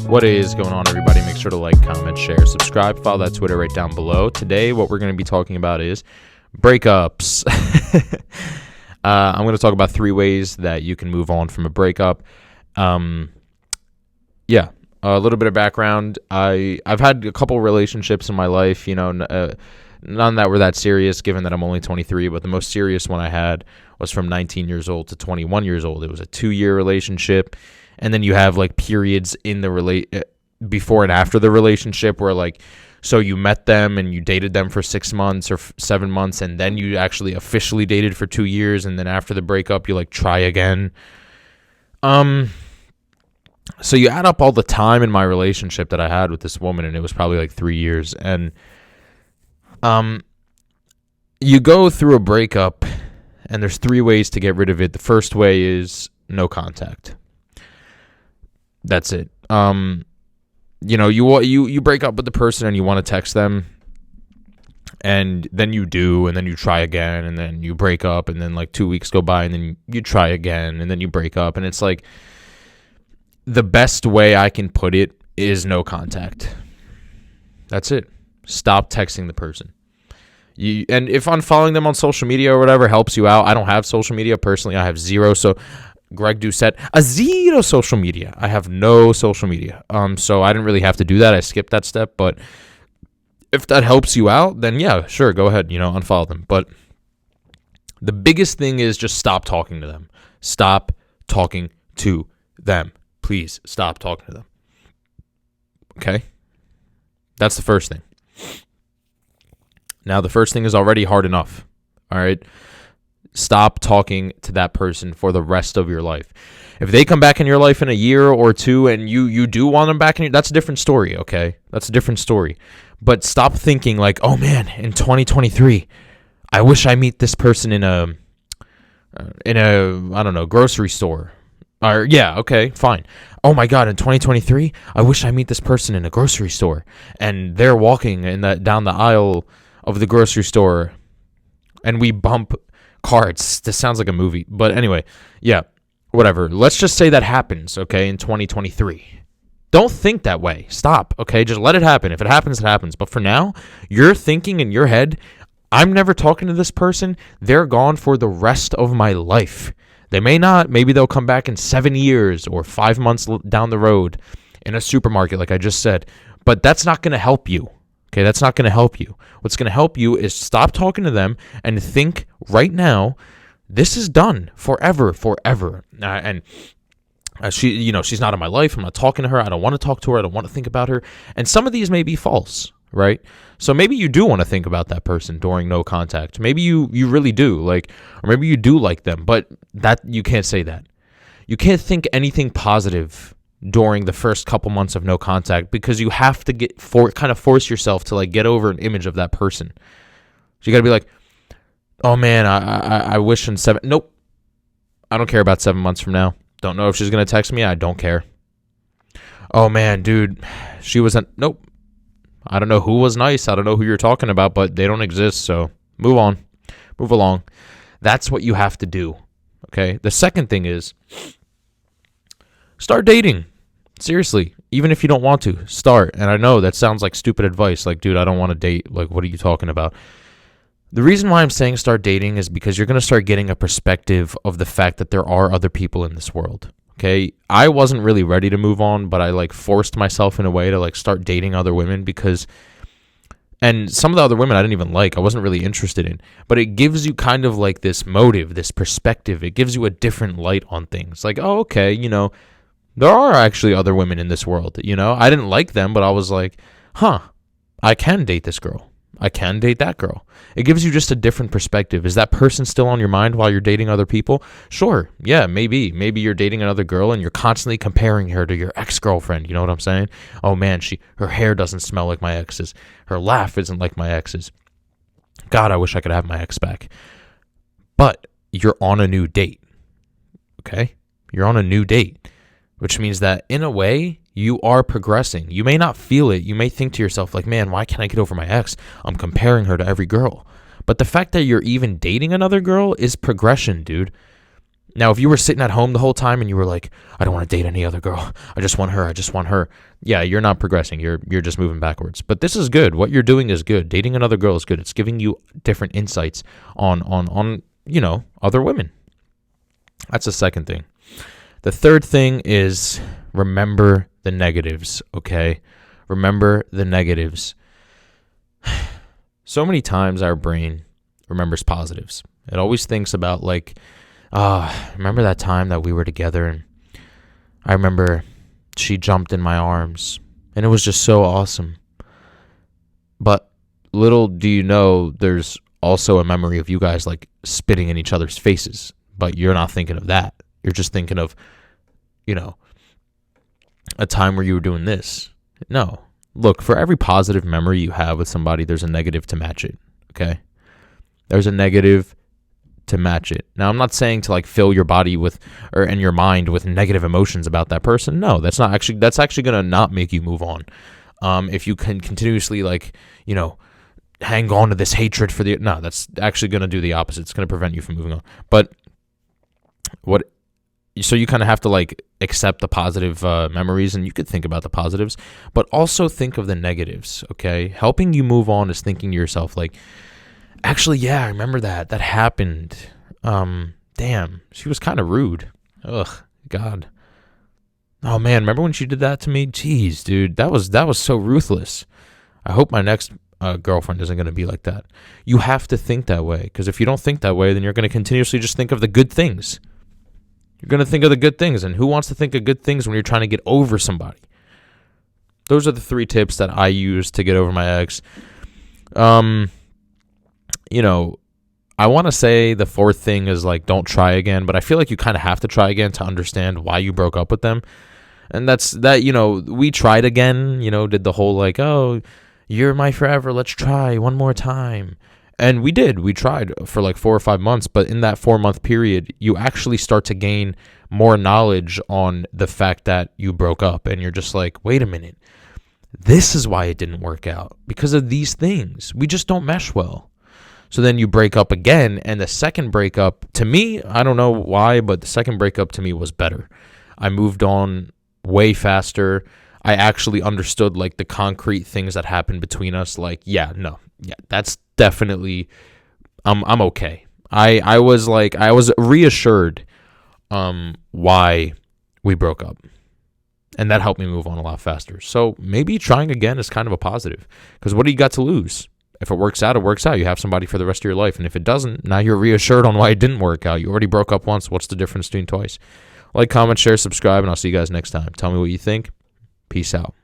What is going on, everybody? Make sure to like, comment, share, subscribe, follow that Twitter right down below. Today, what we're going to be talking about is breakups. I'm going to talk about 3 ways that you can move on from a breakup. A little bit of background. I've had a couple relationships in my life, none that were that serious, given that I'm only 23, but the most serious one I had was from 19 years old to 21 years old. It was a 2-year relationship. And then you have like periods in the before and after the relationship where so you met them and you dated them for 6 months or 7 months, and then you actually officially dated for 2 years, and then after the breakup you try again. So you add up all the time in my relationship that I had with this woman, and it was probably 3 years, and you go through a breakup, and there's 3 ways to get rid of it. The first way is no contact. That's it. You break up with the person and you want to text them, and then you do, and then you try again, and then you break up, and then 2 weeks go by, and then you try again, and then you break up, and it's the best way I can put it is no contact. That's it. Stop texting the person. And if unfollowing them on social media or whatever helps you out, I don't have social media personally. I have zero. So Greg Doucette, zero social media. I have no social media. So I didn't really have to do that. I skipped that step. But if that helps you out, then yeah, sure, go ahead, unfollow them. But the biggest thing is just stop talking to them. Stop talking to them. Please stop talking to them. Okay? That's the first thing. Now, the first thing is already hard enough. All right? Stop talking to that person for the rest of your life. If they come back in your life in a year or two and you do want them back that's a different story, okay? That's a different story. But stop thinking oh man, in 2023, I wish I meet this person in a I don't know, grocery store. Or yeah, okay, fine. Oh my God, in 2023, I wish I meet this person in a grocery store, and they're walking down the aisle of the grocery store, and we bump cards. This sounds like a movie, but anyway, yeah, whatever. Let's just say that happens, okay, in 2023. Don't think that way. Stop, okay? Just let it happen. If it happens, it happens. But for now, you're thinking in your head, I'm never talking to this person. They're gone for the rest of my life. They may not. Maybe they'll come back in 7 years or 5 months down the road in a supermarket, like I just said. But that's not going to help you. Okay, that's not going to help you. What's going to help you is stop talking to them and think right now, this is done forever. She's not in my life. I'm not talking to her. I don't want to talk to her. I don't want to think about her. And some of these may be false, right? So maybe you do want to think about that person during no contact. Maybe you really do, or maybe you do like them, but that you can't say that. You can't think anything positive during the first couple months of no contact, because you have to force yourself to get over an image of that person. So you got to be oh man, I wish in 7. Nope. I don't care about 7 months from now. Don't know if she's going to text me. I don't care. Oh man, dude, she wasn't. Nope. I don't know who was nice. I don't know who you're talking about, but they don't exist. So move on, move along. That's what you have to do. Okay. The second thing is start dating. Seriously, even if you don't want to, start. And I know that sounds like stupid advice. Dude, I don't want to date. What are you talking about? The reason why I'm saying start dating is because you're going to start getting a perspective of the fact that there are other people in this world. Okay? I wasn't really ready to move on, but I forced myself in a way to start dating other women and some of the other women I didn't even I wasn't really interested in. But it gives you kind of this motive, this perspective. It gives you a different light on things. Oh, okay, there are actually other women in this world, I didn't like them, but I was I can date this girl. I can date that girl. It gives you just a different perspective. Is that person still on your mind while you're dating other people? Sure. Yeah, maybe. Maybe you're dating another girl and you're constantly comparing her to your ex-girlfriend. You know what I'm saying? Oh man, her hair doesn't smell like my ex's. Her laugh isn't like my ex's. God, I wish I could have my ex back. But you're on a new date. Okay? You're on a new date, which means that in a way, you are progressing. You may not feel it. You may think to yourself, man, why can't I get over my ex? I'm comparing her to every girl. But the fact that you're even dating another girl is progression, dude. Now, if you were sitting at home the whole time and you were like, I don't want to date any other girl. I just want her. I just want her. Yeah, you're not progressing. You're just moving backwards. But this is good. What you're doing is good. Dating another girl is good. It's giving you different insights on other women. That's the second thing. The third thing is remember the negatives, okay? Remember the negatives. So many times our brain remembers positives. It always thinks about like, remember that time that we were together and I remember she jumped in my arms and it was just so awesome. But little do you know, there's also a memory of you guys like spitting in each other's faces, but you're not thinking of that. You're just thinking of, a time where you were doing this. No. Look, for every positive memory you have with somebody, there's a negative to match it, okay? There's a negative to match it. Now, I'm not saying to like fill your body with and your mind with negative emotions about that person. No, that's actually going to not make you move on. If you can continuously like, hang on to this hatred for that's actually going to do the opposite. It's going to prevent you from moving on. But so you kind of have to like accept the positive memories, and you could think about the positives, but also think of the negatives, okay? Helping you move on is thinking to yourself like, actually, yeah, I remember that happened. Damn, she was kind of rude. Ugh, God. Oh man, remember when she did that to me? Jeez, dude, that was so ruthless. I hope my next girlfriend isn't going to be like that. You have to think that way, because if you don't think that way, then you're going to continuously just think of the good things. You're going to think of the good things, and who wants to think of good things when you're trying to get over somebody? Those are the 3 tips that I use to get over my ex. I want to say the 4th thing is like, don't try again, but I feel like you kind of have to try again to understand why you broke up with them. And that's that, we tried again, did the whole like, oh, you're my forever, let's try one more time. And we tried for like 4 or 5 months, but in that 4-month period, you actually start to gain more knowledge on the fact that you broke up. And you're just like, wait a minute, this is why it didn't work out, because of these things. We just don't mesh well. So then you break up again, and the second breakup, to me, I don't know why, but the second breakup to me was better. I moved on way faster. I actually understood like the concrete things that happened between us. Like, that's definitely, I'm okay. I was reassured why we broke up, and that helped me move on a lot faster. So maybe trying again is kind of a positive, because what do you got to lose? If it works out, it works out. You have somebody for the rest of your life. And if it doesn't, now you're reassured on why it didn't work out. You already broke up once. What's the difference between twice? Like, comment, share, subscribe, and I'll see you guys next time. Tell me what you think. Peace out.